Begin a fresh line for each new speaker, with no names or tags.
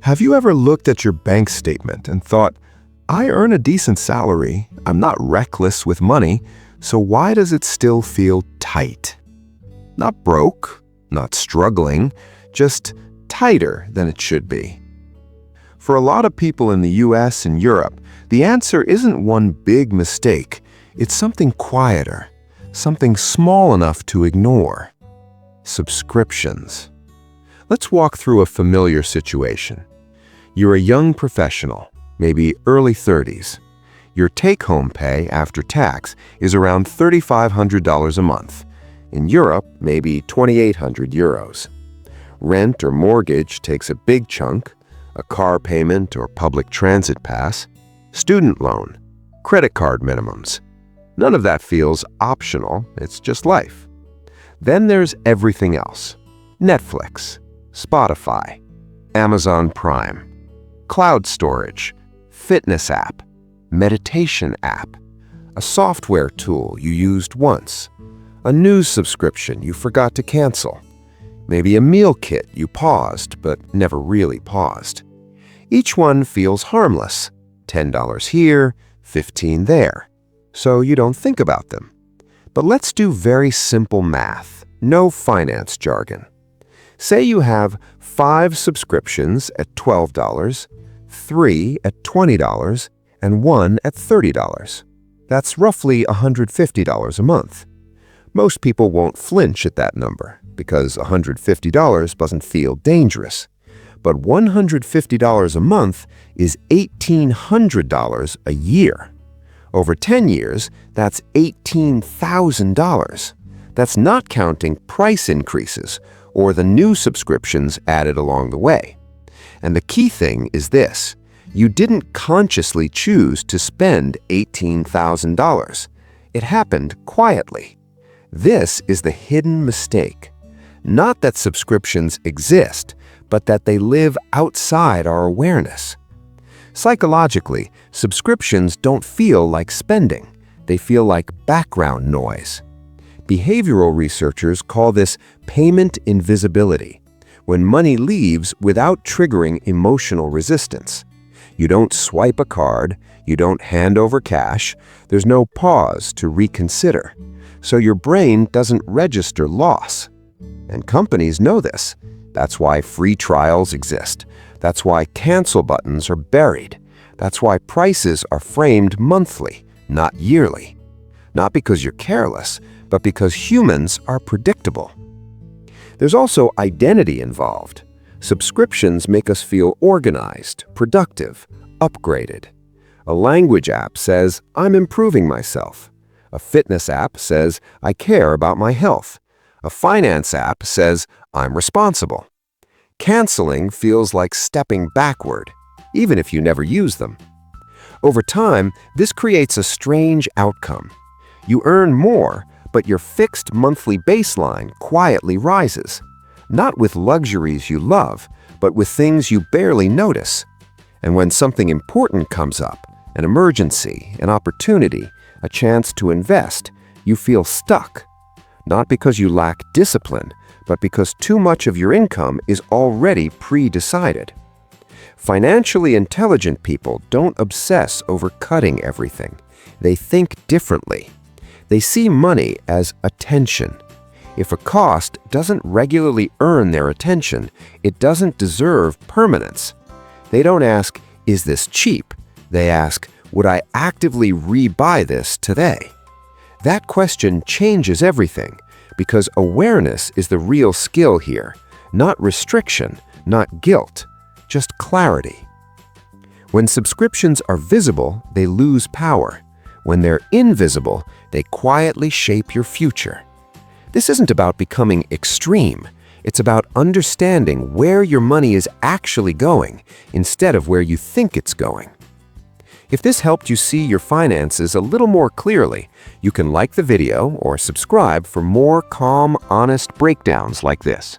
Have you ever looked at your bank statement and thought, I earn a decent salary, I'm not reckless with money, so why does it still feel tight? Not broke, not struggling, just tighter than it should be. For a lot of people in the US and Europe, the answer isn't one big mistake, it's something quieter, something small enough to ignore. Subscriptions. Let's walk through a familiar situation. You're a young professional, maybe early 30s. Your take-home pay after tax is around $3,500 a month. In Europe, maybe 2,800 euros. Rent or mortgage takes a big chunk, a car payment or public transit pass, student loan, credit card minimums. None of that feels optional, it's just life. Then there's everything else. Netflix, Spotify, Amazon Prime, cloud storage, fitness app, meditation app, a software tool you used once, a news subscription you forgot to cancel, maybe a meal kit you paused but never really paused. Each one feels harmless, $10 here, $15 there, so you don't think about them. But let's do very simple math, no finance jargon. Say you have 5 subscriptions at $12, 3 at $20, and 1 at $30. That's roughly $150 a month. Most people won't flinch at that number because $150 doesn't feel dangerous. But $150 a month is $1,800 a year. Over 10 years, that's $18,000. That's not counting price increases or the new subscriptions added along the way. And the key thing is this: you didn't consciously choose to spend $18,000. It happened quietly. This is the hidden mistake. Not that subscriptions exist, but that they live outside our awareness. Psychologically, subscriptions don't feel like spending. They feel like background noise. Behavioral researchers call this payment invisibility, when money leaves without triggering emotional resistance. You don't swipe a card, you don't hand over cash, there's no pause to reconsider. So your brain doesn't register loss. And companies know this. That's why free trials exist. That's why cancel buttons are buried. That's why prices are framed monthly, not yearly. Not because you're careless, but because humans are predictable. There's also identity involved. Subscriptions make us feel organized, productive, upgraded. A language app says, I'm improving myself. A fitness app says, I care about my health. A finance app says, I'm responsible. Canceling feels like stepping backward, even if you never use them. Over time, this creates a strange outcome. You earn more, but your fixed monthly baseline quietly rises, not with luxuries you love, but with things you barely notice. And when something important comes up, an emergency, an opportunity, a chance to invest, you feel stuck. Not because you lack discipline, but because too much of your income is already pre-decided. Financially intelligent people don't obsess over cutting everything. They think differently. They see money as attention. If a cost doesn't regularly earn their attention, it doesn't deserve permanence. They don't ask, is this cheap? They ask, would I actively rebuy this today? That question changes everything, because awareness is the real skill here, not restriction, not guilt, just clarity. When subscriptions are visible, they lose power. When they're invisible, they quietly shape your future. This isn't about becoming extreme. It's about understanding where your money is actually going instead of where you think it's going. If this helped you see your finances a little more clearly, you can like the video or subscribe for more calm, honest breakdowns like this.